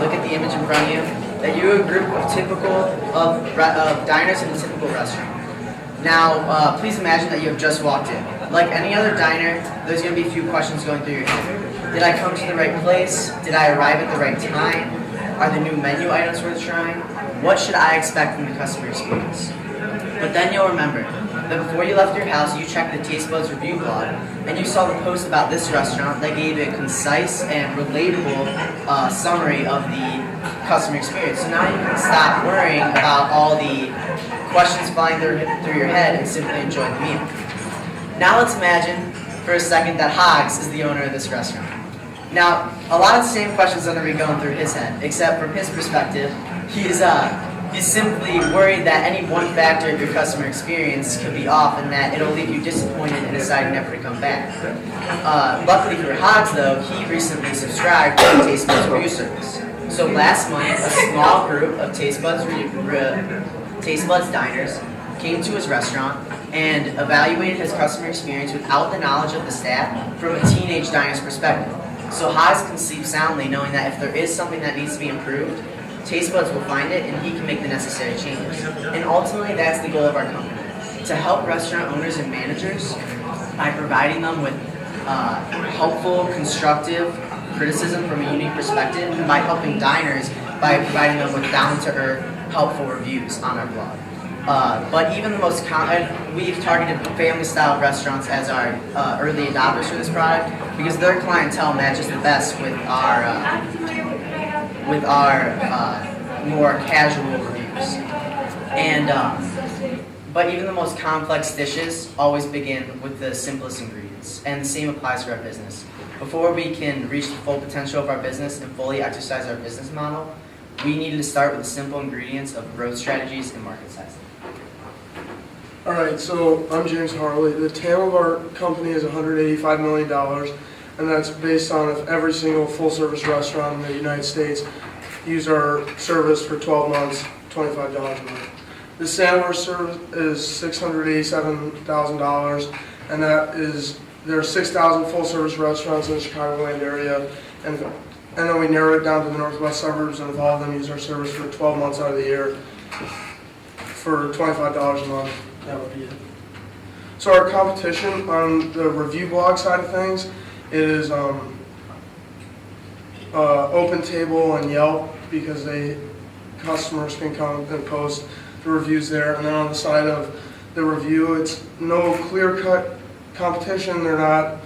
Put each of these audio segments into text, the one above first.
look at the image in front of you, that you're a group of of diners in a typical restaurant. Now, please imagine that you have just walked in. Like any other diner, there's going to be a few questions going through your head. Did I come to the right place? Did I arrive at the right time? Are the new menu items worth trying? What should I expect from the customer experience? But then you'll remember that before you left your house, you checked the Tastebuds review blog, and you saw the post about this restaurant that gave a concise and relatable summary of the customer experience. So now you can stop worrying about all the questions flying through your head and simply enjoy the meal. Now let's imagine for a second that Hogs is the owner of this restaurant. Now, a lot of the same questions are going to be going through his head, except from his perspective, he's simply worried that any one factor of your customer experience could be off and that it'll leave you disappointed and decide never to come back. Luckily for Hogs, though, he recently subscribed to the Tastebuds review service. So last month, a small group of Tastebuds diners came to his restaurant and evaluated his customer experience without the knowledge of the staff from a teenage diner's perspective. So Hogs can sleep soundly knowing that if there is something that needs to be improved, Tastebuds will find it and he can make the necessary changes. And ultimately, that's the goal of our company, to help restaurant owners and managers by providing them with helpful, constructive criticism from a unique perspective, and by helping diners by providing them with down-to-earth, helpful reviews on our blog. But even the most we've targeted family-style restaurants as our early adopters for this product because their clientele matches the best with our more casual reviews. And but even the most complex dishes always begin with the simplest ingredients, and the same applies for our business. Before we can reach the full potential of our business and fully exercise our business model, we needed to start with the simple ingredients of growth strategies and market sizing. All right, so I'm James Harley. The TAM of our company is $185 million, and that's based on if every single full-service restaurant in the United States used our service for 12 months, $25 a month. The SAM of our service is $687,000, and there are 6,000 full-service restaurants in the Chicagoland area, and then we narrow it down to the northwest suburbs, and if all of them use our service for 12 months out of the year for $25 a month, that would be it. So our competition on the review blog side of things is OpenTable and Yelp, because customers can come and post the reviews there. And then on the side of the review, it's no clear-cut competition. They're not,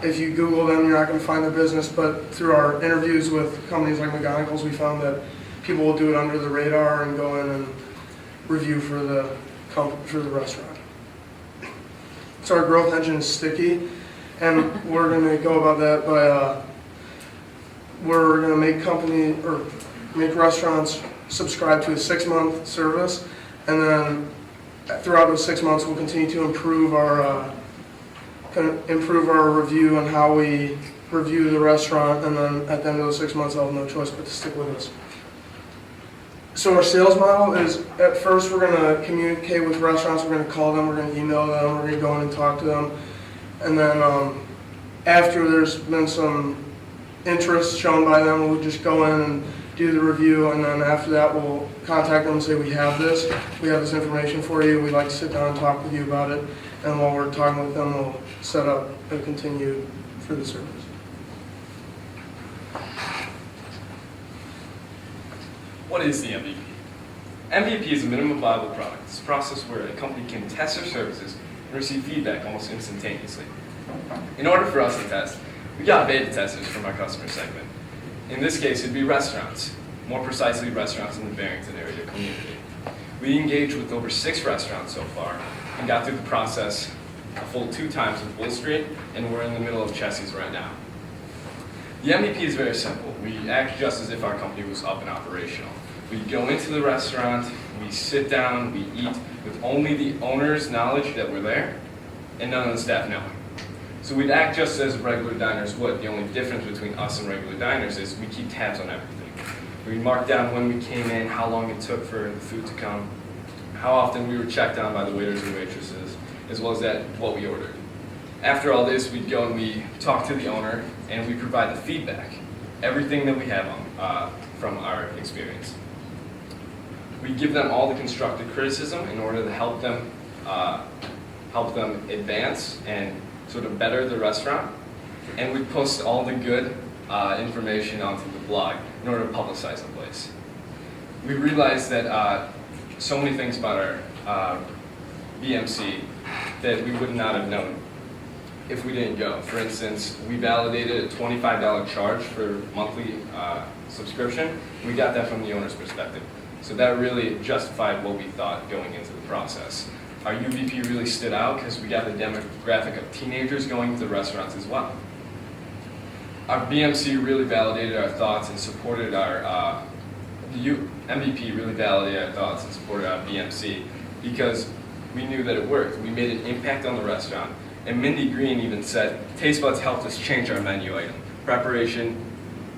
if you Google them, you're not going to find their business. But through our interviews with companies like McGonigal's, we found that people will do it under the radar and go in and review for the restaurant. So our growth engine is sticky, and we're going to go about that by we're going to make restaurants subscribe to a 6-month service, and then throughout those 6 months we'll continue to improve our review and how we review the restaurant, and then at the end of those 6 months I'll have no choice but to stick with us. So our sales model is, at first we're going to communicate with restaurants, we're going to call them, we're going to email them, we're going to go in and talk to them, and then after there's been some interest shown by them, we'll just go in and do the review, and then after that we'll contact them and say we have this information for you, we'd like to sit down and talk with you about it, and while we're talking with them we'll set up and continue for the service. What is the MVP? MVP is a minimum viable product. It's a process where a company can test their services and receive feedback almost instantaneously. In order for us to test, we got beta testers from our customer segment. In this case, it'd be restaurants, more precisely restaurants in the Barrington area community. We engaged with over 6 restaurants so far and got through the process a full 2 times with Bull Street, and we're in the middle of Chessie's right now. The MVP is very simple. We act just as if our company was up and operational. We go into the restaurant, we sit down, we eat with only the owner's knowledge that we're there and none of the staff knowing. So we'd act just as regular diners would. The only difference between us and regular diners is we keep tabs on everything. We mark down when we came in, how long it took for the food to come, how often we were checked on by the waiters and waitresses, as well as what we ordered. After all this, we'd go and we talk to the owner and we provide the feedback, everything that we have from our experience. We give them all the constructive criticism in order to help them advance and sort of better the restaurant. And we post all the good information onto the blog in order to publicize the place. We realized that so many things about our BMC that we would not have known if we didn't go. For instance, we validated a $25 charge for monthly subscription. We got that from the owner's perspective. So that really justified what we thought going into the process. Our UVP really stood out because we got the demographic of teenagers going to the restaurants as well. Our BMC really validated our thoughts and supported our, MVP really validated our thoughts and supported our BMC because we knew that it worked. We made an impact on the restaurant. And Mindy Green even said, Tastebuds helped us change our menu item preparation,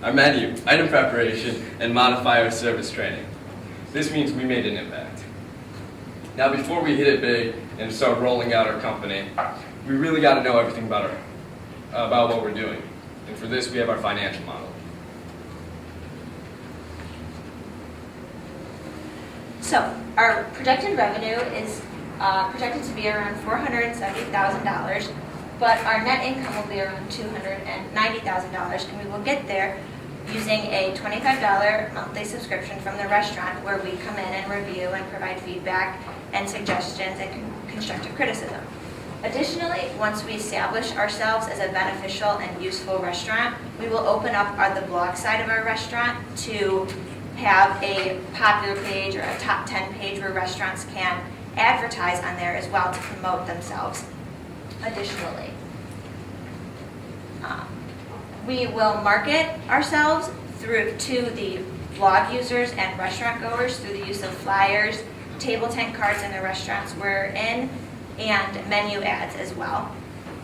and modify our service training. This means we made an impact. Now before we hit it big and start rolling out our company, we really got to know everything about what we're doing. And for this, we have our financial model. So our projected revenue is projected to be around $470,000, but our net income will be around $290,000, and we will get there using a $25 monthly subscription from the restaurant where we come in and review and provide feedback and suggestions and constructive criticism. Additionally, once we establish ourselves as a beneficial and useful restaurant, we will open up the blog side of our restaurant to have a popular page or a top 10 page where restaurants can advertise on there as well to promote themselves. Additionally, we will market ourselves to the blog users and restaurant goers through the use of flyers, table tent cards in the restaurants we're in, and menu ads as well.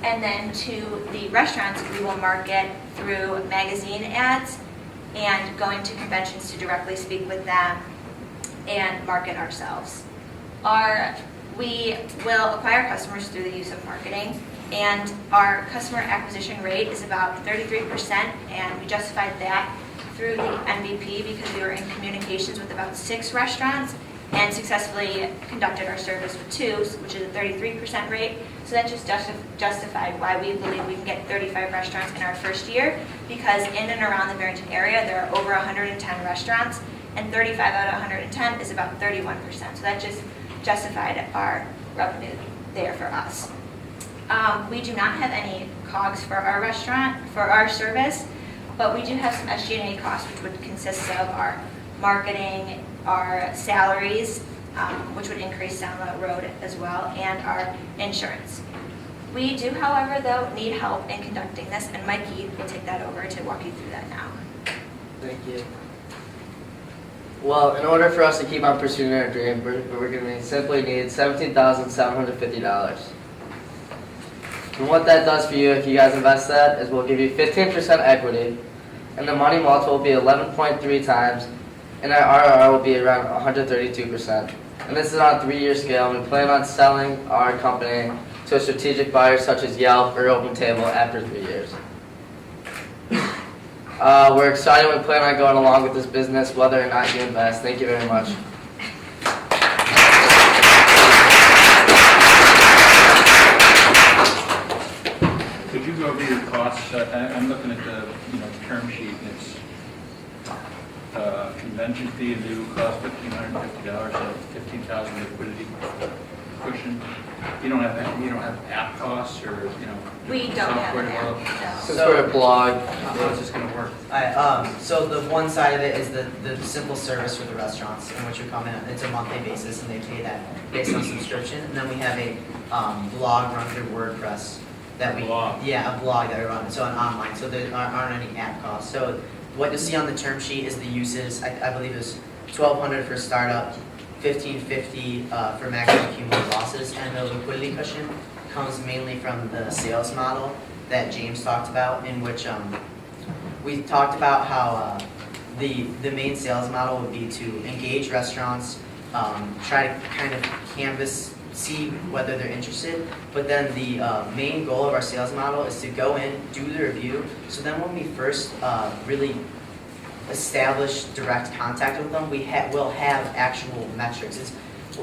And then to the restaurants, we will market through magazine ads and going to conventions to directly speak with them and market ourselves. We will acquire customers through the use of marketing, and our customer acquisition rate is about 33%, and we justified that through the MVP because we were in communications with about 6 restaurants and successfully conducted our service with 2, which is a 33% rate. So that just justified why we believe we can get 35 restaurants in our first year, because in and around the Barrington area there are over 110 restaurants, and 35 out of 110 is about 31%. So that just justified our revenue there for us. We do not have any COGS for our restaurant, for our service, but we do have some SG&A costs, which would consist of our marketing, our salaries, which would increase down the road as well, and our insurance. We do, however, though, need help in conducting this, and Mikey will take that over to walk you through that now. Thank you. Well, in order for us to keep on pursuing our dream, we're going to simply need $17,750. And what that does for you if you guys invest that is we'll give you 15% equity, and the money multiple will be 11.3 times, and our RRR will be around 132%. And this is on a 3-year scale, and we plan on selling our company to a strategic buyer such as Yelp or OpenTable after 3 years. We're excited. We plan on going along with this business whether or not you invest. Thank you very much. Could you go over your costs? I'm looking at the term sheet. It's convention fee and legal cost $1,550, so $15,000 liquidity cushion. You don't have app costs or We don't have software an app, development? no. Since we're a blog, How is this going to work? So the one side of it is the simple service for the restaurants, in which you come in. It's a monthly basis, and they pay that based on subscription. And then we have a blog run through WordPress that we Blog. Yeah, a blog that we run. So an online. So there aren't any app costs. So what you'll see on the term sheet is the uses. I believe it was $1,200 for startup, $1,550 for maximum cumulative losses, and the liquidity cushion comes mainly from the sales model that James talked about, in which we talked about how the main sales model would be to engage restaurants, try to kind of canvas, see whether they're interested, but then the main goal of our sales model is to go in, do the review, so then when we first really establish direct contact with them, we'll have actual metrics.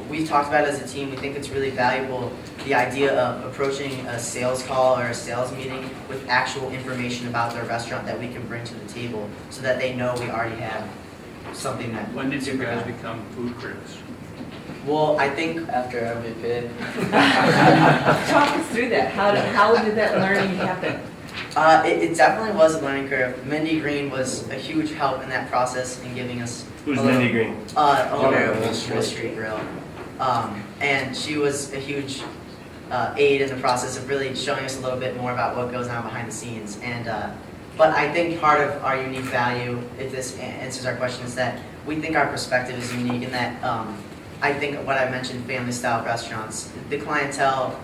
We've talked about it as a team. We think it's really valuable, the idea of approaching a sales call or a sales meeting with actual information about their restaurant that we can bring to the table so that they know we already have something that. When did you guys become food critics? Well, I think After MVP. Talk us through that. How did that learning happen? it definitely was a learning curve. Mindy Green was a huge help in that process in giving us. Who's a little- Mindy Green? Owner of Wall Street Grill. And she was a huge aid in the process of really showing us a little bit more about what goes on behind the scenes. And but I think part of our unique value, if this answers our question, is that we think our perspective is unique in that I think what I mentioned, family-style restaurants, the clientele,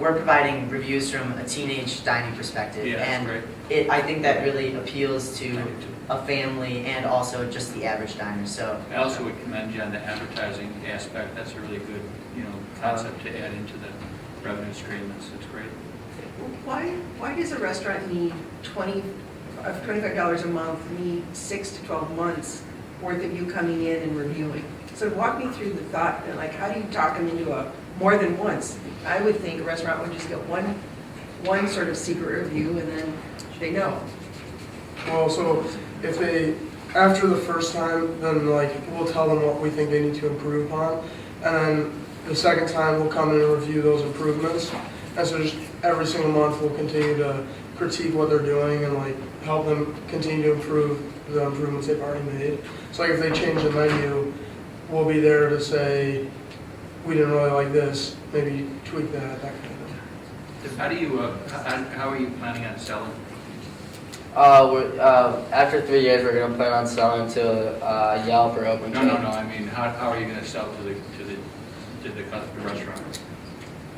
we're providing reviews from a teenage dining perspective. Yeah, that's And great. I think that really appeals to a family and also just the average diner. So I also would commend you on the advertising aspect. That's a really good, concept to add into the revenue stream. That's great. Why does a restaurant need $25 a month, need 6 to 12 months worth of you coming in and reviewing? So walk me through the thought, like how do you talk them into a more than once? I would think a restaurant would just get one sort of secret review and then they know. Well, so if they, after the first time, then like, we'll tell them what we think they need to improve on. And then the second time, we'll come in and review those improvements. And so just every single month, we'll continue to critique what they're doing and like help them continue to improve the improvements they've already made. So like if they change the menu, we'll be there to say, we didn't really like this, maybe tweak that kind of thing. How do you, how are you planning on selling? After 3 years, we're gonna plan on selling to Yelp or Open. No. I mean, how are you going to sell to the restaurant?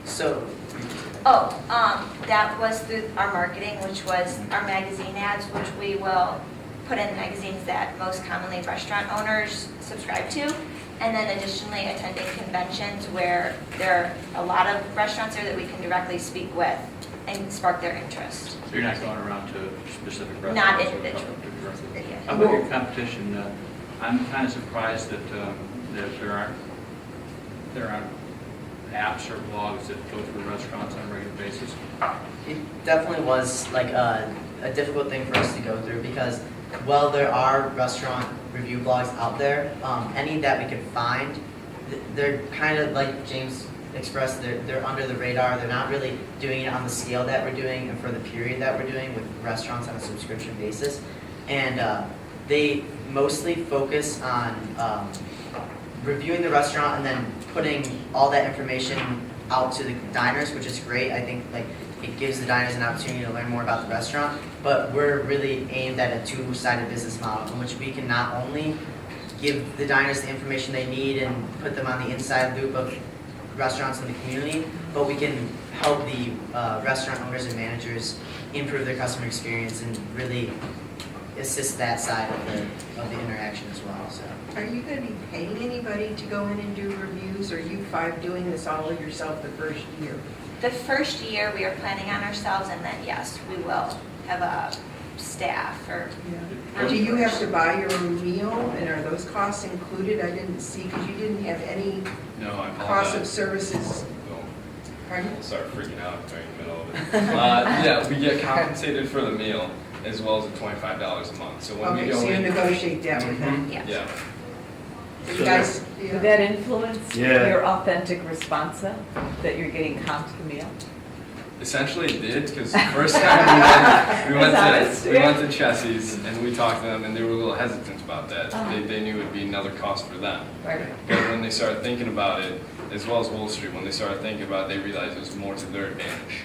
So That was through our marketing, which was our magazine ads, which we will put in magazines that most commonly restaurant owners subscribe to. And then additionally, attending conventions where there are a lot of restaurants there that we can directly speak with and spark their interest. So you're not going around to specific restaurants? Not or individual. directly? Yeah. How about your competition? I'm kind of surprised that there aren't apps or blogs that go through restaurants on a regular basis. it definitely was like a difficult thing for us to go through because while there are restaurant review blogs out there, any that we can find, they're kind of like James expressed, they're under the radar. They're not really doing it on the scale that we're doing and for the period that we're doing with restaurants on a subscription basis. And they mostly focus on reviewing the restaurant and then putting all that information out to the diners, which is great. I think like it gives the diners an opportunity to learn more about the restaurant, but we're really aimed at a two-sided business model in which we can not only give the diners the information they need and put them on the inside loop of restaurants in the community, but we can help the restaurant owners and managers improve their customer experience and really assist that side of the interaction as well. So. Are you going to be paying anybody to go in and do reviews, or are you five doing this all yourself the first year? The first year, we are planning on ourselves, and then yes, we will have a staff or. Do you have to buy your own meal, and are those costs included? I didn't see, because you didn't have any No, I cost of apologize. services. Oh, Pardon? I'll start freaking out during the middle of it. Yeah, we get compensated for the meal as well as the $25 a month. So when we Okay, go so you in, negotiate that with them. Yeah. yeah, You guys, Would that influence Yeah. your authentic response then, that you're getting comped the meal? essentially it did because the first time we went That's honest, to Chessie's and we talked to them and they were a little hesitant about that. Uh-huh. They knew it would be another cost for them. Right. But when they started thinking about it, as well as Wall Street, when they started thinking about it, they realized it was more to their advantage.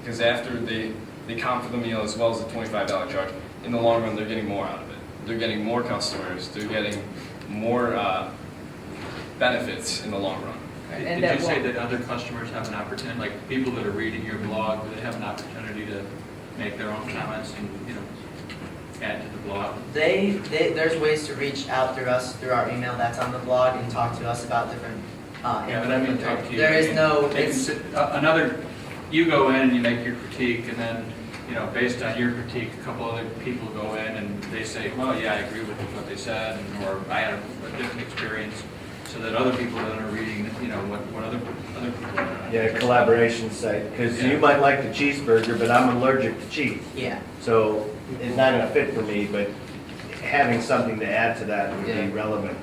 Because after they comp for the meal as well as the $25 charge, in the long run, they're getting more out of it. They're getting more customers. They're getting more benefits in the long run. And Did that you say won't- that other customers have an opportunity, like people that are reading your blog, do they have an opportunity to make their own comments and, add to the blog? There's ways to reach out through us, through our email that's on the blog and talk to us about different Yeah, but I mean, talk to you. There is no, They can it's, sit- you go in and you make your critique, and then, you know, based on your critique, a couple other people go in and they say, well, yeah, I agree with what they said, or I had a different experience, so that other people that are reading, you know, what other people are. Yeah, collaboration site, because you might like the cheeseburger, but I'm allergic to cheese. Yeah. So it's not gonna fit for me, but having something to add to that would Yeah. be relevant.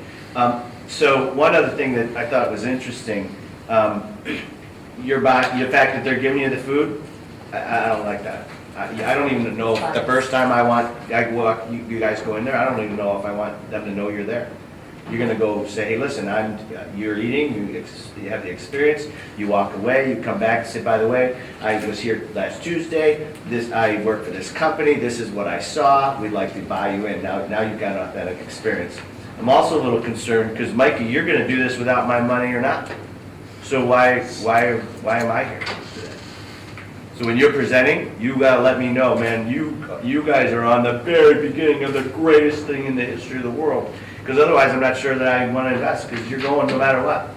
So one other thing that I thought was interesting, the fact that they're giving you the food, I don't like that. I don't even know, if the first time you guys go in there, I don't even know if I want them to know you're there. You're gonna go say, hey, listen, you're eating, you have the experience, you walk away, you come back and say, by the way, I was here last Tuesday, I work for this company, this is what I saw, we'd like to buy you in. Now you've got an authentic experience. I'm also a little concerned, because Mikey, you're gonna do this without my money or not. So why am I here today? So when you're presenting, you gotta let me know, man, you guys are on the very beginning of the greatest thing in the history of the world. Because otherwise, I'm not sure that I want to invest, because you're going no matter what.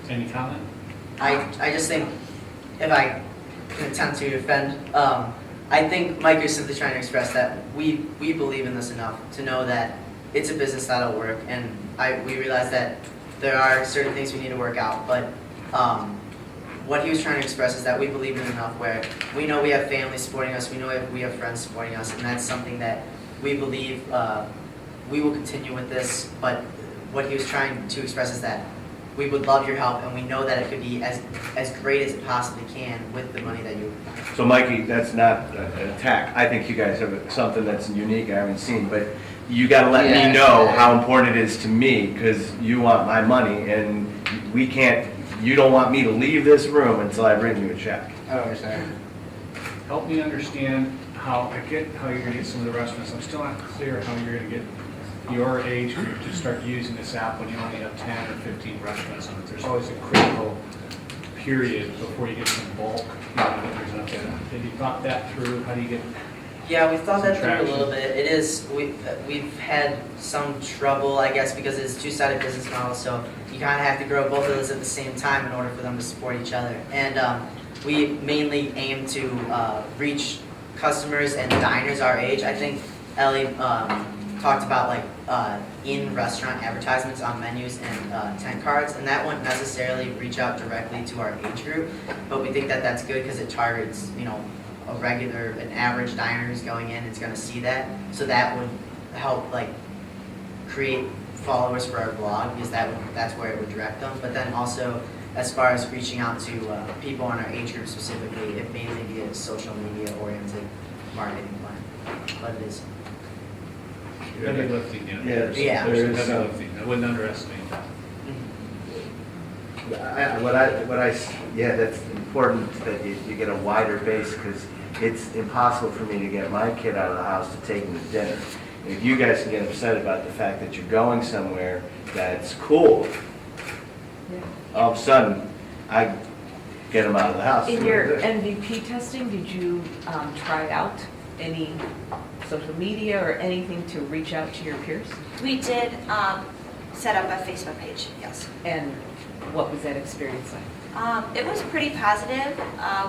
Any comment? I just think, if I can attempt to defend, I think Mike is simply trying to express that we believe in this enough to know that it's a business that'll work, and we realize that there are certain things we need to work out, but what he was trying to express is that we believe in enough where we know we have families supporting us, we know we have friends supporting us, and that's something that we believe we will continue with this, but what he was trying to express is that we would love your help, and we know that it could be as great as it possibly can with the money that you. So Mikey, that's not an attack. I think you guys have something that's unique I haven't seen, but you got to let me know how important it is to me, because you want my money, and you don't want me to leave this room until I've written you a check. I don't understand. Help me understand I get how you're gonna get some of the restaurants. I'm still not clear how you're gonna get your age group to start using this app when you only have 10 or 15 restaurants on it. There's always a critical period before you get some bulk, that there's enough there. Have you thought that through? How do you get? Yeah, we've thought that through a Subtraction. little bit. It is, we've had some trouble, I guess, because it's a two-sided business model, so you kind of have to grow both of those at the same time in order for them to support each other. And we mainly aim to reach customers and diners our age. I think Ellie talked about like in-restaurant advertisements on menus and tent cards, and that wouldn't necessarily reach out directly to our age group, but we think that that's good because it targets, an average diner who's going in is going to see that, so that would help like create followers for our blog, because that's where it would direct them. But then also, as far as reaching out to people in our age group specifically, it mainly be a social media oriented marketing plan, but it is. Heavy lifting, Yeah, There's yeah. some there is heavy some. lifting. I wouldn't underestimate that. That's important that you get a wider base, because it's impossible for me to get my kid out of the house to take him to dinner. And if you guys can get upset about the fact that you're going somewhere that's cool, all of a sudden, I get him out of the house. In your MVP testing, did you try out any social media or anything to reach out to your peers? We did set up a Facebook page, yes. And what was that experience like? It was pretty positive.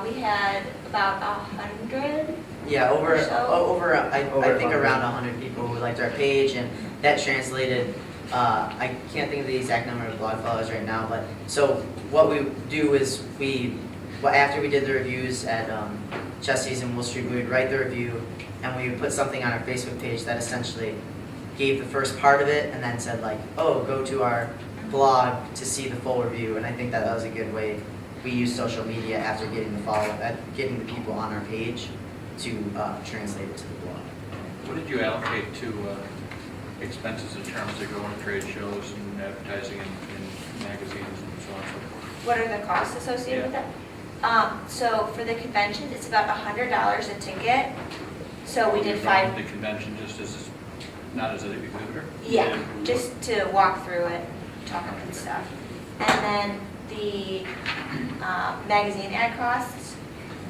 We had about 100. Yeah, over So- I think around 100 people who liked our page, and that translated. I can't think of the exact number of blog followers right now, but so what we do is after we did the reviews at Chesty's and Wool Street, we would write the review, and we would put something on our Facebook page that essentially gave the first part of it, and then said like, oh, go to our blog to see the full review. And I think that was a good way. We use social media after getting getting the people on our page to translate it to the blog. What did you allocate to expenses in terms of going to trade shows and advertising in magazines and so on and so forth? What are the costs associated with that? So for the convention, it's about $100 a ticket. So we did You're five. going to the convention just as, not as an exhibitor? Yeah, just to walk through it, talk and stuff. And then the magazine ad costs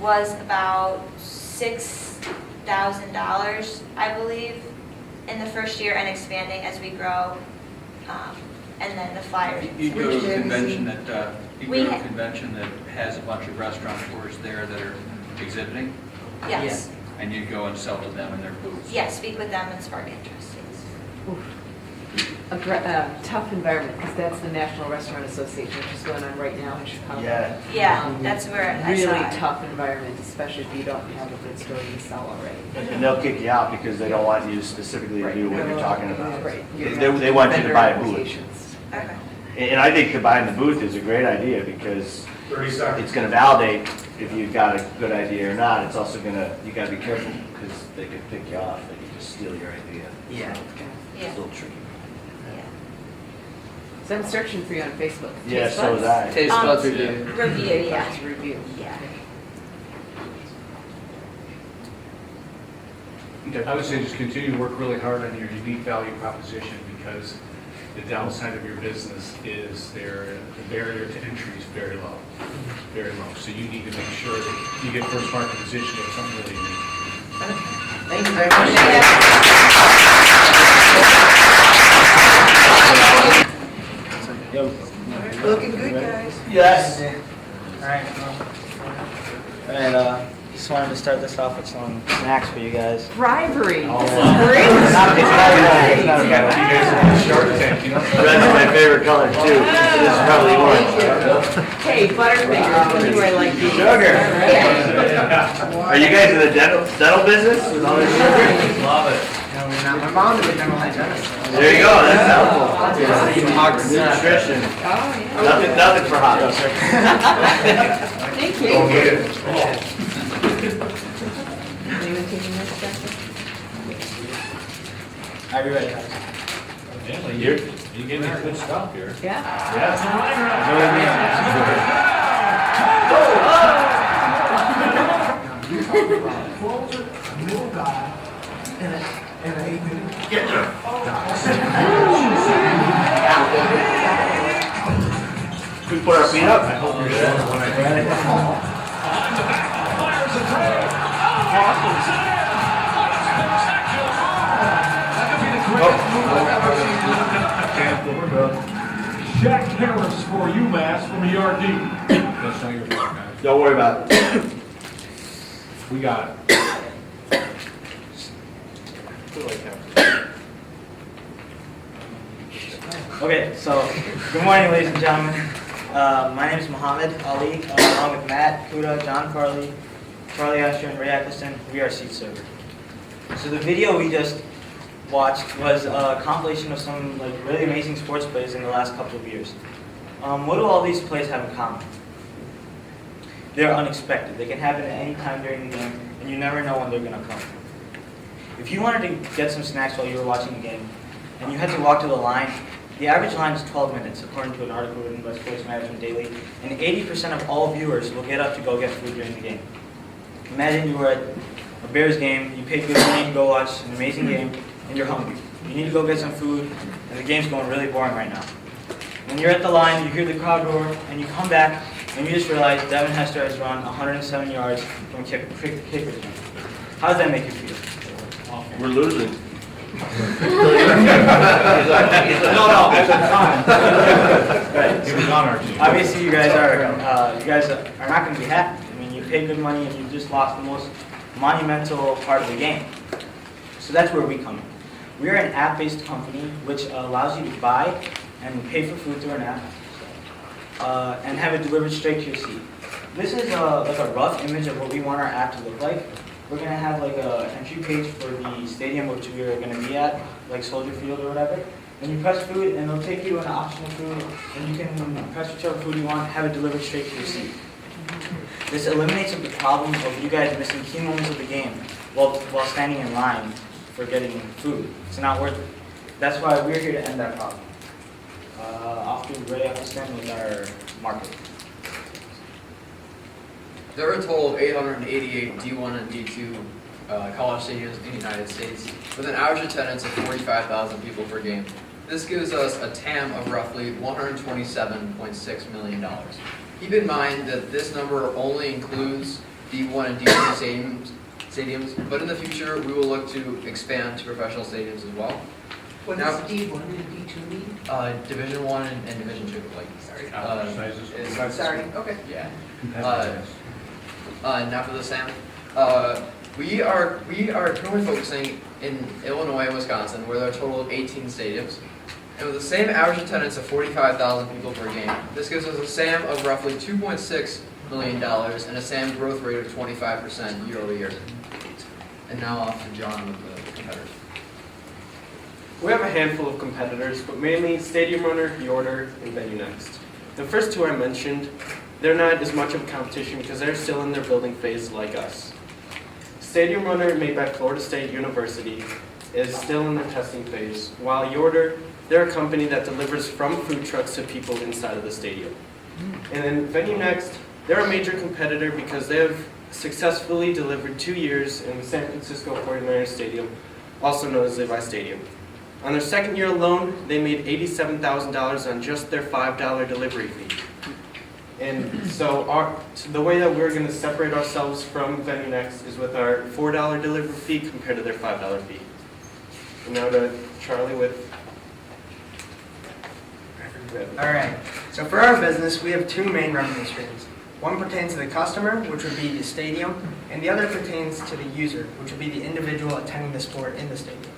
was about $6,000, I believe, in the first year, and expanding as we grow. and then the flyers. You go to Which a have you convention seen? that, you We go to a ha- convention that has a bunch of restaurateurs there that are exhibiting, Yes, and you go and sell to them in their booths. yes, speak with them and spark interest. A tough environment, because that's the National Restaurant Association, which is going on right now in Chicago. Yeah. Yeah, that's where I Really saw it. tough environment, especially if you don't have a good store to sell already. And they'll kick you out because they don't want you specifically to do what you're talking about. Right. They want you to buy a booth. Obligations. Okay. And I think the buying the booth is a great idea because it's gonna validate if you've got a good idea or not. It's also gonna, you gotta be careful because they could pick you off, they could just steal your idea. Yeah. It's Yeah, a little tricky. yeah. So I'm searching for you on Facebook. Yeah, Taste so was Buds? I. Taste buds review. Review, yeah, Buds review. yeah. I would say just continue to work really hard on your unique value proposition because the downside of your business is the barrier to entry is very low, very low. So you need to make sure that you get first market position of something really unique. Thank you very much. Looking good, guys. Yes. All right, just wanted to start this off with some snacks for you guys. Bribery. Oh, This is wow. great. It's not a bad one. You guys are in Shark Tank, you know? Red's my favorite color too. So this is probably orange. Hey, Butterfinger, you are like the Sugar. Are you guys in the dental business with all this sugar? Love it. No, we're not. My mom is a dental hygienist. There you go, that's helpful. Yeah. Nutrition. Oh, yeah. Nothing for hot. Thank you. Go get it. Anyone taking this, Justin? Are you ready, guys? You're getting good stuff here. Yeah. We put our feet up. I hope you're sure when I Jack Harris for UMass from ERD. That's not your fault, guys. Don't worry about it. We got it. Okay, so, good morning, ladies and gentlemen. My name is Mohammed Ali, along with Matt, Kuda, John Farley, Charlie Asher, and Ray Eccleston. We are seat server. So the video we just watched was a compilation of some really amazing sports plays in the last couple of years. What do all these plays have in common? They're unexpected. They can happen at any time during the game, and you never know when they're going to come. If you wanted to get some snacks while you were watching the game, and you had to walk to the line, the average line is 12 minutes, according to an article written by Sports Management Daily, and 80% of all viewers will get up to go get food during the game. Imagine you were at a Bears game, you paid good money to go watch an amazing game, and you're hungry. You need to go get some food, and the game's going really boring right now. When you're at the line, you hear the crowd roar, and you come back, and you just realize Devin Hester has run 107 yards from a kicker's return. How does that make you feel? We're losing. No, at the time. Right. He was on our team. Obviously, you guys are not going to be happy. I mean, you paid good money, and you just lost the most monumental part of the game. So that's where we come in. We are an app-based company which allows you to buy and pay for food through an app and have it delivered straight to your seat. This is like a rough image of what we want our app to look like. We're going to have like an entry page for the stadium which we are going to be at, like Soldier Field or whatever. And you press food and it'll take you an optional food and you can press whichever food you want, have it delivered straight to your seat. This eliminates the problem of you guys missing key moments of the game while standing in line for getting food. It's not worth it. That's why we're here to end that problem. Off to Ray Eccleston with our market. There are a total of 888 D1 and D2 college stadiums in the United States, with an average attendance of 45,000 people per game. This gives us a TAM of roughly $127.6 million. Keep in mind that this number only includes D1 and D2 stadiums, but in the future we will look to expand to professional stadiums as well. What Now- does D1 and D2 mean? Division 1 and Division 2, like, sorry. Exercises. Sorry, okay. Yeah. Competitiveness. Now for the SAM. We are currently focusing in Illinois and Wisconsin, where there are a total of 18 stadiums. And with the same average attendance of 45,000 people per game, this gives us a SAM of roughly $2.6 million and a SAM growth rate of 25% year over year. And now off to John with the competitors. We have a handful of competitors, but mainly Stadium Runner, Yorter, and Venue Next. The first two I mentioned, they're not as much of a competition because they're still in their building phase like us. Stadium Runner, made by Florida State University, is still in their testing phase, while Yorter, they're a company that delivers from food trucks to people inside of the stadium. And then Venue Next, they're a major competitor because they have successfully delivered 2 years in the San Francisco 49ers Stadium, also known as Levi Stadium. On their second year alone, they made $87,000 on just their $5 delivery fee. And so the way that we're going to separate ourselves from Venue Next is with our $4 delivery fee compared to their $5 fee. And now to Charlie with... All right, so for our business, we have two main revenue streams. One pertains to the customer, which would be the stadium, and the other pertains to the user, which would be the individual attending the sport in the stadium.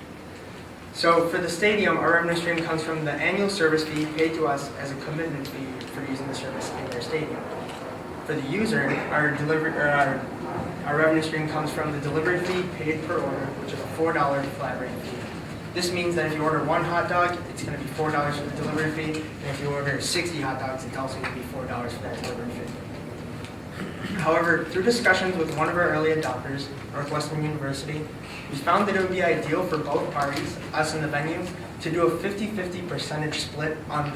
So for the stadium, our revenue stream comes from the annual service fee paid to us as a commitment fee for using the service in their stadium. For the user, our revenue stream comes from the delivery fee paid per order, which is a $4 flat rate fee. This means that if you order one hot dog, it's going to be $4 for the delivery fee, and if you order 60 hot dogs, it's also going to be $4 for that delivery fee. However, through discussions with one of our early adopters, Northwestern University, we found that it would be ideal for both parties, us and the venue, to do a 50-50 percentage split on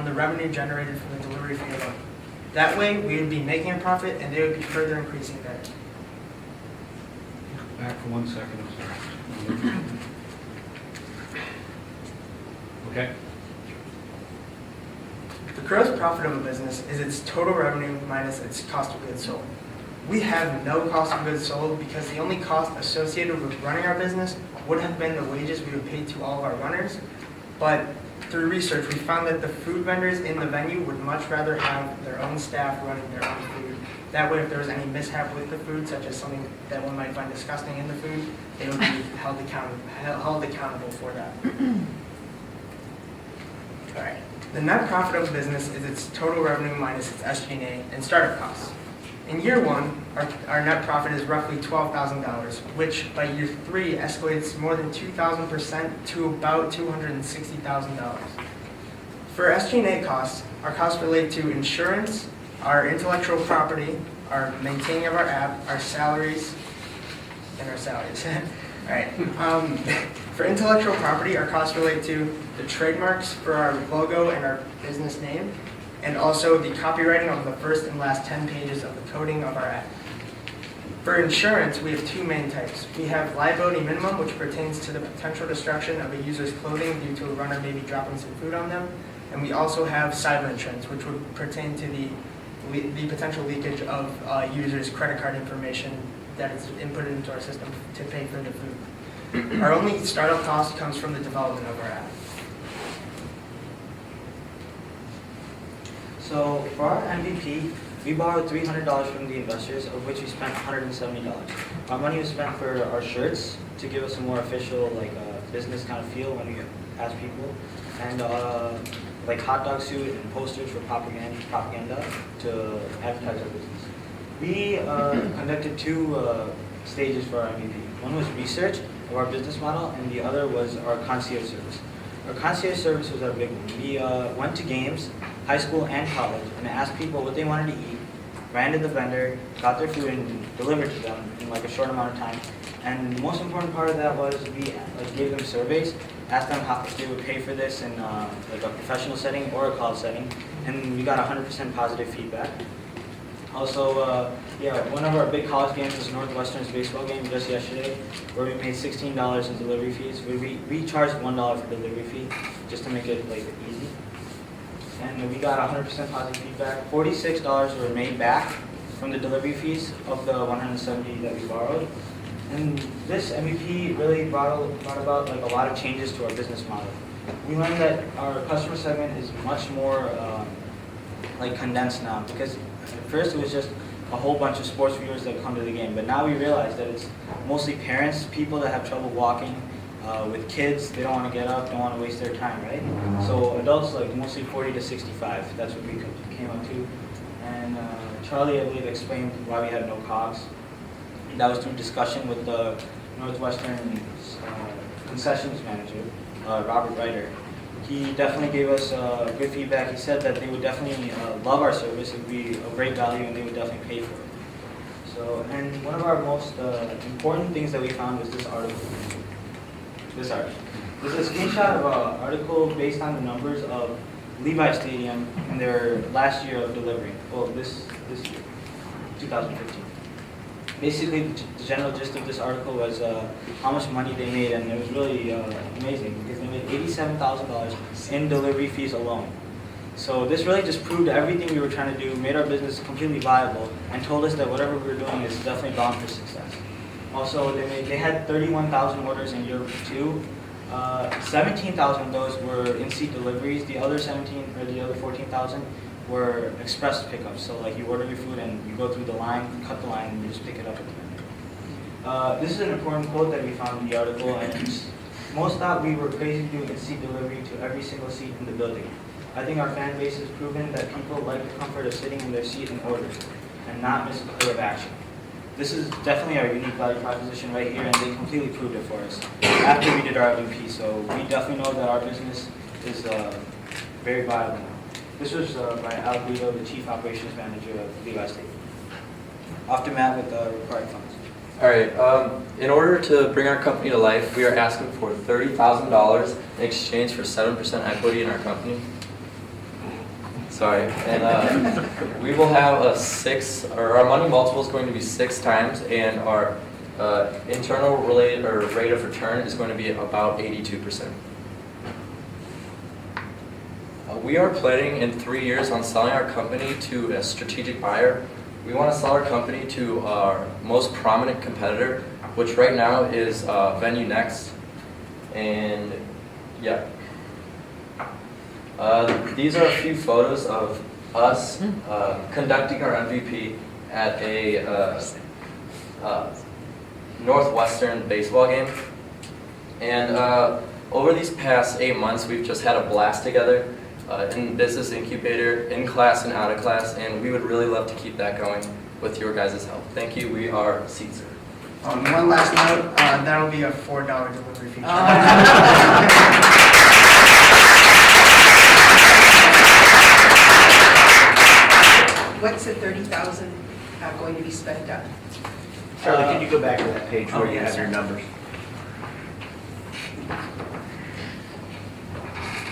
the revenue generated from the delivery fee alone. That way, we would be making a profit, and they would be further increasing theirs. Back for 1 second, I'm sorry. Okay. The gross profit of a business is its total revenue minus its cost of goods sold. We have no cost of goods sold because the only cost associated with running our business would have been the wages we would pay to all of our runners. But through research, we found that the food vendors in the venue would much rather have their own staff running their own food. That way, if there was any mishap with the food, such as something that one might find disgusting in the food, they would be held accountable for that. All right. The net profit of a business is its total revenue minus its SG&A and startup costs. In year one, our net profit is roughly $12,000, which by year 3 escalates more than 2,000% to about $260,000. For SG&A costs, our costs relate to insurance, our intellectual property, our maintaining of our app, our salaries, and our salaries. All right. For intellectual property, our costs relate to the trademarks for our logo and our business name, and also the copywriting of the first and last 10 pages of the coding of our app. For insurance, we have two main types. We have liability minimum, which pertains to the potential destruction of a user's clothing due to a runner maybe dropping some food on them. And we also have cyber insurance, which would pertain to the potential leakage of users' credit card information that is inputted into our system to pay for the food. Our only startup cost comes from the development of our app. So for our MVP, we borrowed $300 from the investors, of which we spent $170. Our money was spent for our shirts to give us a more official, business kind of feel when we ask people, and hot dog suit and posters for propaganda to advertise our business. We conducted two stages for our MVP. One was research of our business model, and the other was our concierge service. Our concierge service was our big one. We went to games, high school and college, and asked people what they wanted to eat, ran to the vendor, got their food, and delivered to them in a short amount of time. And the most important part of that was we gave them surveys, asked them how if they would pay for this in a professional setting or a college setting, and we got 100% positive feedback. Also, one of our big college games was Northwestern's baseball game just yesterday, where we made $16 in delivery fees. We charged $1 for delivery fee just to make it easy. And we got 100% positive feedback. $46 were made back from the delivery fees of the $170 that we borrowed. And this MVP really brought about like a lot of changes to our business model. We learned that our customer segment is much more like condensed now, because at first it was just a whole bunch of sports viewers that come to the game, but now we realize that it's mostly parents, people that have trouble walking, with kids, they don't want to get up, don't want to waste their time, right? So adults, like mostly 40 to 65, that's what we came up to. And Charlie, I believe, explained why we had no cogs. That was through discussion with the Northwestern concessions manager, Robert Ryder. He definitely gave us good feedback. He said that they would definitely love our service, it would be of great value, and they would definitely pay for it. So, and one of our most important things that we found was this article. This article. This is a screenshot of an article based on the numbers of Levi Stadium in their last year of delivery. Well, this year, 2015. Basically, the general gist of this article was how much money they made, and it was really amazing because they made $87,000 in delivery fees alone. So this really just proved everything we were trying to do, made our business completely viable, and told us that whatever we were doing is definitely bound for success. Also, they had 31,000 orders in year 2. 17,000 of those were in-seat deliveries. The other 14,000 were express pickups. So like you order your food and you go through the line, cut the line, and you just pick it up at the end. This is an important quote that we found in the article, and most thought we were crazy doing in-seat delivery to every single seat in the building. I think our fan base has proven that people like the comfort of sitting in their seat and ordering, and not miss a play of action. This is definitely our unique value proposition right here, and they completely proved it for us after we did our MVP. So we definitely know that our business is very viable now. This was by Al Guido, the Chief Operations Manager of Levi State. Off to Matt with the required funds. All right, in order to bring our company to life, we are asking for $30,000 in exchange for 7% equity in our company. Sorry, and we will have our money multiple is going to be 6 times, and our internal rate of return is going to be about 82%. We are planning in 3 years on selling our company to a strategic buyer. We want to sell our company to our most prominent competitor, which right now is Venue Next. And yeah. These are a few photos of us conducting our MVP at a Northwestern baseball game. And over these past 8 months, we've just had a blast together in business incubator, in class and out of class, and we would really love to keep that going with your guys' help. Thank you. We are Caesar. One last note, that'll be a $4 delivery fee. What's the 30,000 going to be spent on? Charlie, can you go back to that page where you have your numbers?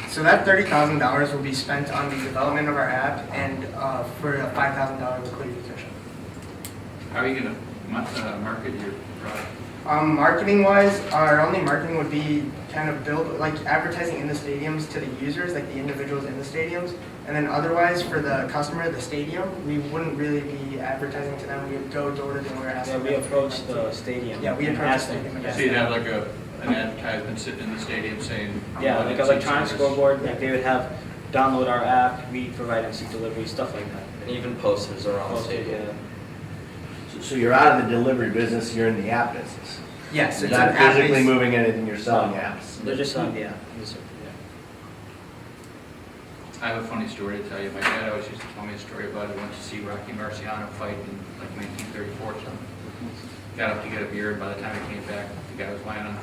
So that $30,000 will be spent on the development of our app and for a $5,000 liquidity cushion. How are you going to market your product? Marketing wise, our only marketing would be kind of build like advertising in the stadiums to the users, like the individuals in the stadiums. And then otherwise for the customer, the stadium, we wouldn't really be advertising to them. We would go door to door. Yeah, we approached the stadium. Yeah, we approached the stadium. So you'd have like an advertisement sitting in the stadium saying... Yeah, like an electronic scoreboard, like they would have download our app, we provide in-seat delivery, stuff like that. And even posters around the stadium. Yeah. So you're out of the delivery business, you're in the app business. Yes, You're it's not an app physically based- moving anything, you're selling apps. They're just selling the app. Yes, sir. I have a funny story to tell you. My dad always used to tell me a story about it. Went to see Rocky Marciano fight in like 1934 or something. Got up to get a beer, and by the time he came back, the guy was lying on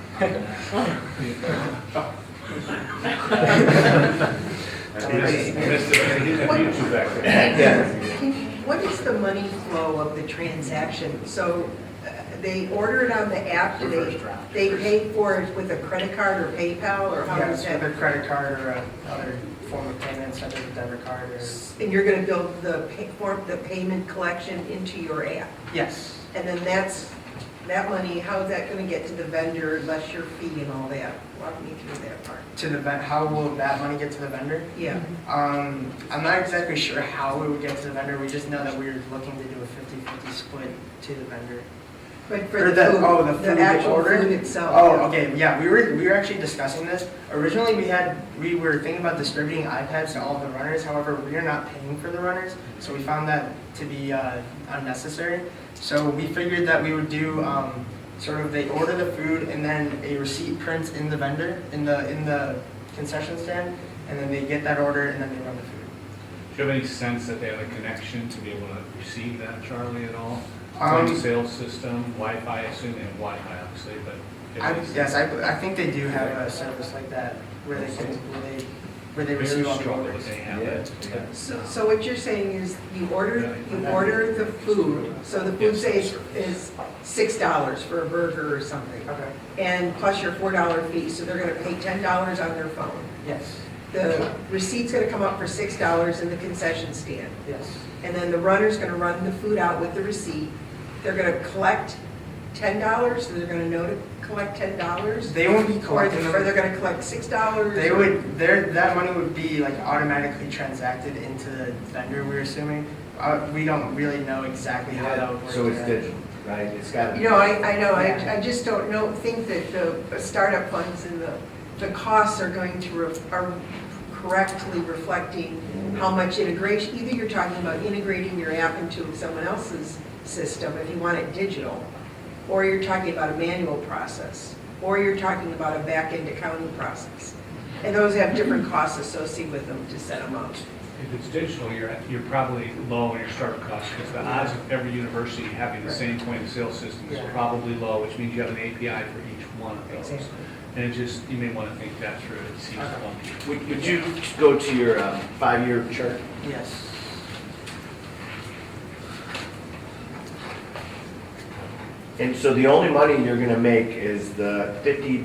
What is the money flow of the transaction? So they order it on the app, do they pay for it with a credit card or PayPal, or how does Yes, with that? a credit card or other form of payment, such as a debit card or... And you're gonna build the payment collection into your app? Yes. And then that money, how's that gonna get to the vendor, less your fee and all that? Walk me through that part. To the how will that money get to the vendor? Yeah. I'm not exactly sure how it would get to the vendor. We just know that we're looking to do a 50-50 split to the vendor. But for Or the food, oh, the food the they actual ordered? food itself. Oh, yeah. okay, yeah, we were actually discussing this. Originally, we were thinking about distributing iPads to all the runners, however, we are not paying for the runners, so we found that to be unnecessary. So we figured that we would do, sort of, they order the food and then a receipt prints in the vendor, in the concession stand, and then they get that order and then they run the food. Do you have any sense that they have a connection to be able to receive that, Charlie, at all? Um, Point of sale system, Wi-Fi, I assume they have Wi-Fi, obviously, but. do you have any sense? Yes, I think they do have a service like that where they can, where they receive all the Struggle, orders. but they have it. Yeah. So what you're saying is you order the food, so the food say is $6 for a burger or something. Okay. And plus your $4 fee, so they're gonna pay $10 on their phone. Yes, The receipt's gonna come up for $6 in the concession stand. yes. And then the runner's gonna run the food out with the receipt. They're gonna collect $10, so they're gonna know to collect $10? They won't be collecting them. Or they're gonna collect $6? They would, that money would be like automatically transacted into the vendor, we're assuming. We don't really know exactly how that would work. So it's yet. digital, right? It's got to be. You know, I know, I just don't know, think that the startup funds and the costs are going to, are correctly reflecting how much integration, either you're talking about integrating your app into someone else's system if you want it digital, or you're talking about a manual process, or you're talking about a back-end accounting process. And those have different costs associated with them to set them up. If it's digital, you're probably low in your startup costs, because the odds of every university having the same point of sale system is Yeah. probably low, which means you have an API for each one of those. Exactly. And it just, you may want to think that through, it seems clunky. Would you go to your 5-year chart? Yes. And so the only money you're gonna make is the 50%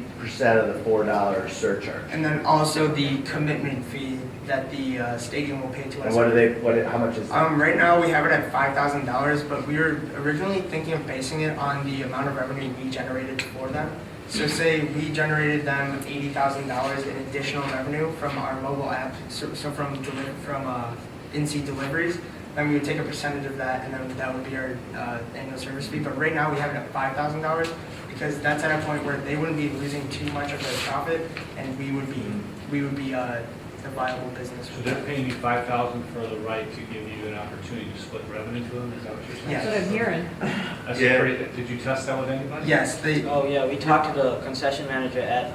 of the $4 surcharge. And then also the commitment fee that the stadium will pay to us. And what are they, how much is that? Right now, we have it at $5,000, but we were originally thinking of basing it on the amount of revenue we generated for them. So say we generated them $80,000 in additional revenue from our mobile app, so from in-seat deliveries, then we would take a percentage of that, and then that would be our annual service fee. But right now, we have it at $5,000 because that's at a point where they wouldn't be losing too much of their profit, and we would be a viable business. So they're paying you $5,000 for the right to give you an opportunity to split revenue to them, is that what you're saying? Yes. That's what I'm hearing. That's Yeah. pretty, did you test that with anybody? Yes, they. Oh, yeah, we talked to the concession manager at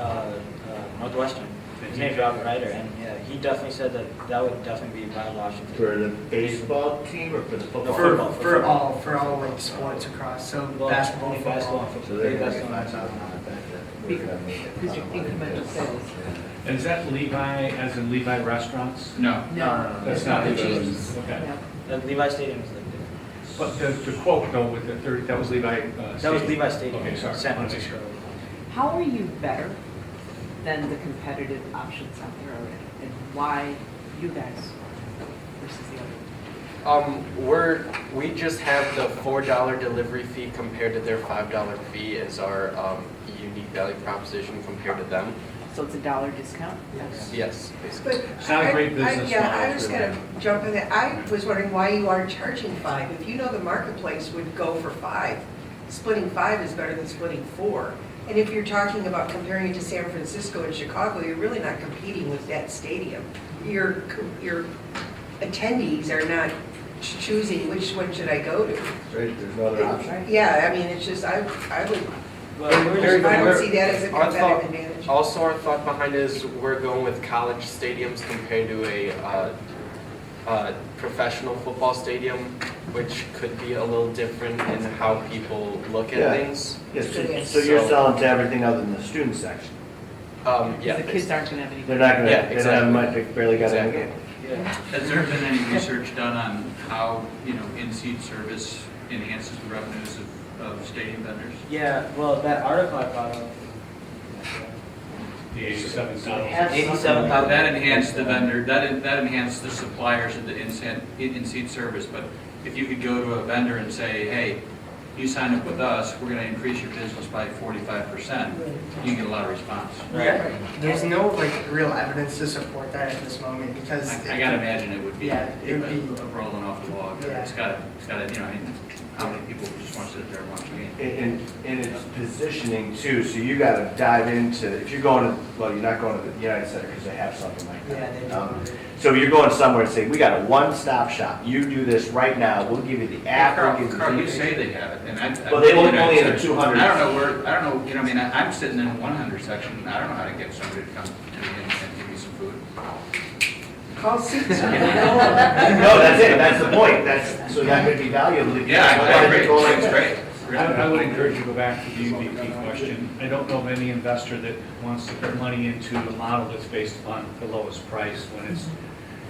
Northwestern. His name's Robert Ryder, and yeah, he definitely said that would definitely be a viable option. For the baseball team or for the football? For all like sports across, so Well, basketball, only basketball football. and So football. they're gonna Basketball get and 5,000 football. on that. We're gonna make it. Because your incremental sales. And is that Levi, as in Levi Restaurants? No. No. That's not the Cheese. Okay. Yeah. The Levi Stadium is the, But the quote though, with the 30, that was Levi that was Stadium. Levi Stadium. Okay, sorry. San Wanted to make Francisco. How are you better than the competitive options out there already? And why you guys versus the other? We just have the $4 delivery fee compared to their $5 fee as our unique value proposition compared to them. So it's a $1 discount? Yes, basically. But It's not a great business Yeah, model I was for gonna them. jump in there. I was wondering why you aren't charging 5. If you know the marketplace would go for 5, splitting 5 is better than splitting 4. And if you're talking about comparing it to San Francisco and Chicago, you're really not competing with that stadium. Your attendees are not choosing which one should I go to. Right, there's no other option. Yeah, I mean, it's just, I would, Well, I don't see that as a Our thought- competitive advantage. Also, our thought behind it is we're going with college stadiums compared to a professional football stadium, which could be a little different in how people look at Yeah. things. Yes, so you're selling to everything other than the student section? Yeah. The kids aren't gonna have any. They're not gonna, Yeah, they don't exactly. have much, they barely got any. Exactly. Has there been any research done on how, in-seat service enhances the revenues of stadium vendors? Yeah, well, that article I brought up, The 87,000. 87,000. That enhanced the vendor, that enhanced the suppliers of the in-seat service, but if you could go to a vendor and say, hey, you sign up with us, we're gonna increase your business by 45%, you get a lot of response. Yeah, there's no like real evidence to support that at this moment because. I gotta imagine it would be, Yeah, it would be. rolling off the wall. Yeah. It's gotta, how many people just want to sit there and watch a game. And it's positioning too, so you gotta dive into, if you're going to, well, you're not going to the United Center because they have something like that. Yeah, they do. So you're going somewhere and say, we got a one-stop shop, you do this right now, we'll give you the app, we'll give you the. Carl, you say they have it, and I. Well, they you know, only in the it's- 200. I don't know where, I don't know, you know, I mean, I'm sitting in the 100 section, and I don't know how to get somebody to come to me and give me some food. Call seats. No, that's it, that's the point, so that would be valuable. to get Yeah, I somebody to agree, go like it's that. great. I would encourage you to go back to the MVP question. I don't know of any investor that wants to put money into a model that's based on the lowest price when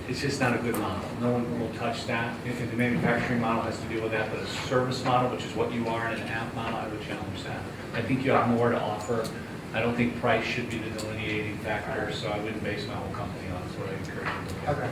it's just not a good model. No one will touch that. And the manufacturing model has to deal with that, but a service model, which is what you are in an app model, I would challenge that. I think you have more to offer. I don't think price should be the delineating factor, so I wouldn't base my whole company on it. That's what I encourage you to look at. Okay.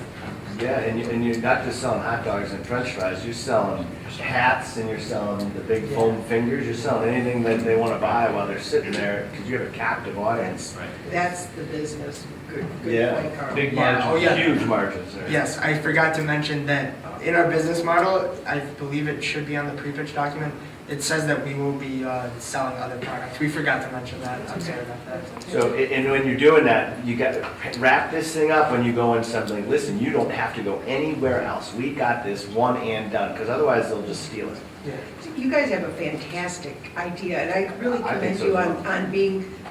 Yeah, and you're not just selling hot dogs and french fries, you're selling hats and you're selling the big foam fingers, you're selling anything that they want to buy while they're sitting there, because you have a captive audience. That's the business. Good Yeah. point, Carl. Big Yeah, margin. oh, yeah. Huge margins there. Yes, I forgot to mention that in our business model, I believe it should be on the pre-pitch document, it says that we will be selling other products. We forgot to mention that, I'm sorry about that. So, and when you're doing that, you got to wrap this thing up when you go in something, listen, you don't have to go anywhere else. We got this one and done, because otherwise they'll just steal it. Yeah. You guys have a fantastic idea, and I really I think commend so, you too. on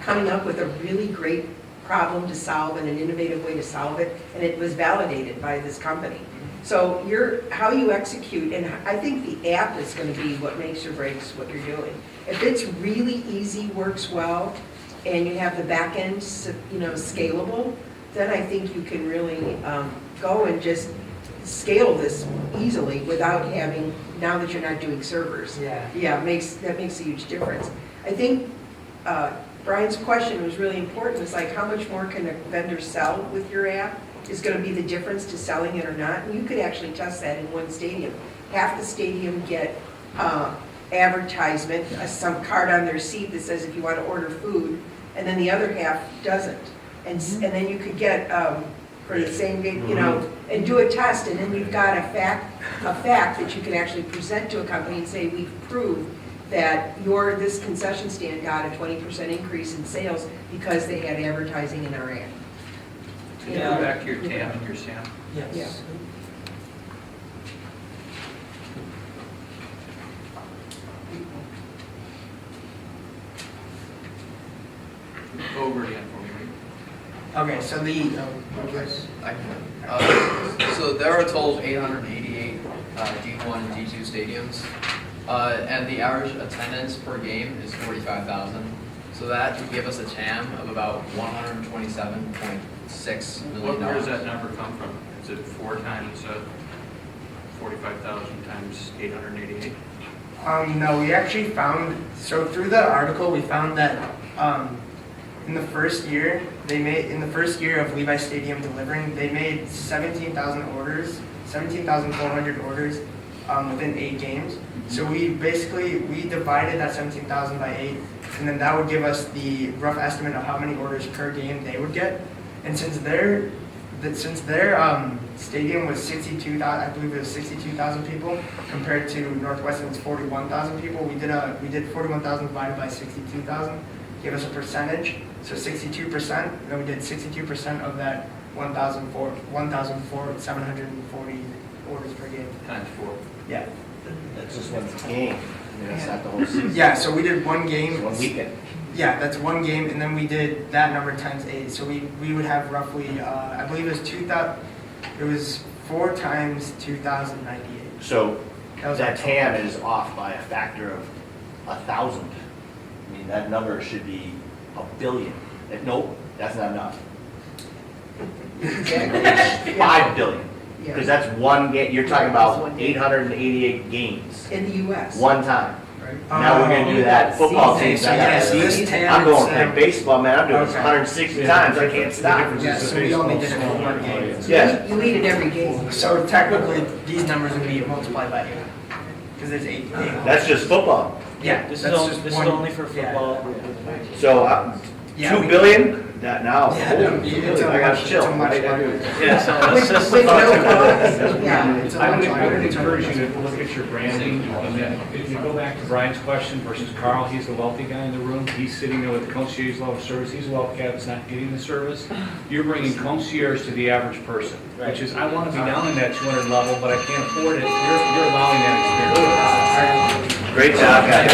coming up with a really great problem to solve and an innovative way to solve it, and it was validated by this company. So how you execute, and I think the app is going to be what makes or breaks what you're doing. If it's really easy, works well, and you have the back end, scalable, then I think you can really go and just scale this easily without having, now that you're not doing servers. Yeah. Yeah, that makes a huge difference. I think Brian's question was really important. It's like, how much more can a vendor sell with your app is going to be the difference to selling it or not. And you could actually test that in one stadium. Half the stadium get advertisement, some card on their seat that says if you want to order food, and then the other half doesn't. And then you could get, for the same game, and do a test, and then you've got a fact that you can actually present to a company and say, we've proved that this concession stand got a 20% increase in sales because they had advertising in our ad. Can you go back to your TAM and your SAM? Yes. Yeah. Go over it again for me. Okay, so So there are a total of 888 D1 and D2 stadiums, and the average attendance per game is 45,000. So that would give us a TAM of about $127.6 million. Where does that number come from? Is it 4 times 45,000 times 888? No, we actually found, so through the article, we found that in the first year of Levi Stadium delivering, they made 17,400 orders within 8 games. So we divided that 17,000 by 8, and then that would give us the rough estimate of how many orders per game they would get. And since their stadium was 62,000, I believe it was 62,000 people, compared to Northwestern's 41,000 people, we did 41,000 divided by 62,000, gave us a percentage, so 62%, and then we did 62% of that 1,740 orders per game. Times 4. Yeah. That's just one game, I mean, that's not the whole season. Yeah, so we did one game. It's one weekend. Yeah, that's one game, and then we did that number times 8. So we would have roughly, I believe it was 4 times 2,098. So That that TAM is off by a factor of 1,000. I mean, that number should be 1 billion. Nope, that's not enough. Exactly. 5 billion. Yeah. Because that's one game, you're talking about 888 games, In the US. one time. Right. Now we're gonna do that football team. So yes, this TAM I'm going is, to play baseball, man, I'm doing this Okay. 160 times, I can't stop. Yeah, so we only did it for one game. Yes. You eat it every game. So technically, these numbers would be multiplied by 8, because there's 8. That's just football. Yeah, This that's is just this is one- only for football. So, Yeah, 2 we- billion? that now. I got to chill. Yeah, so that's just With the no thought. cost, yeah. I would encourage you to look at your branding, and then if you go back to Brian's question versus Carl, he's the wealthy guy in the room, he's sitting there with the concierge level service, he's a wealthy guy that's not getting the service. You're bringing concierge to the average person, which is, I want to be down in that 200 level, but I can't afford it, you're allowing that experience. Great job, guys.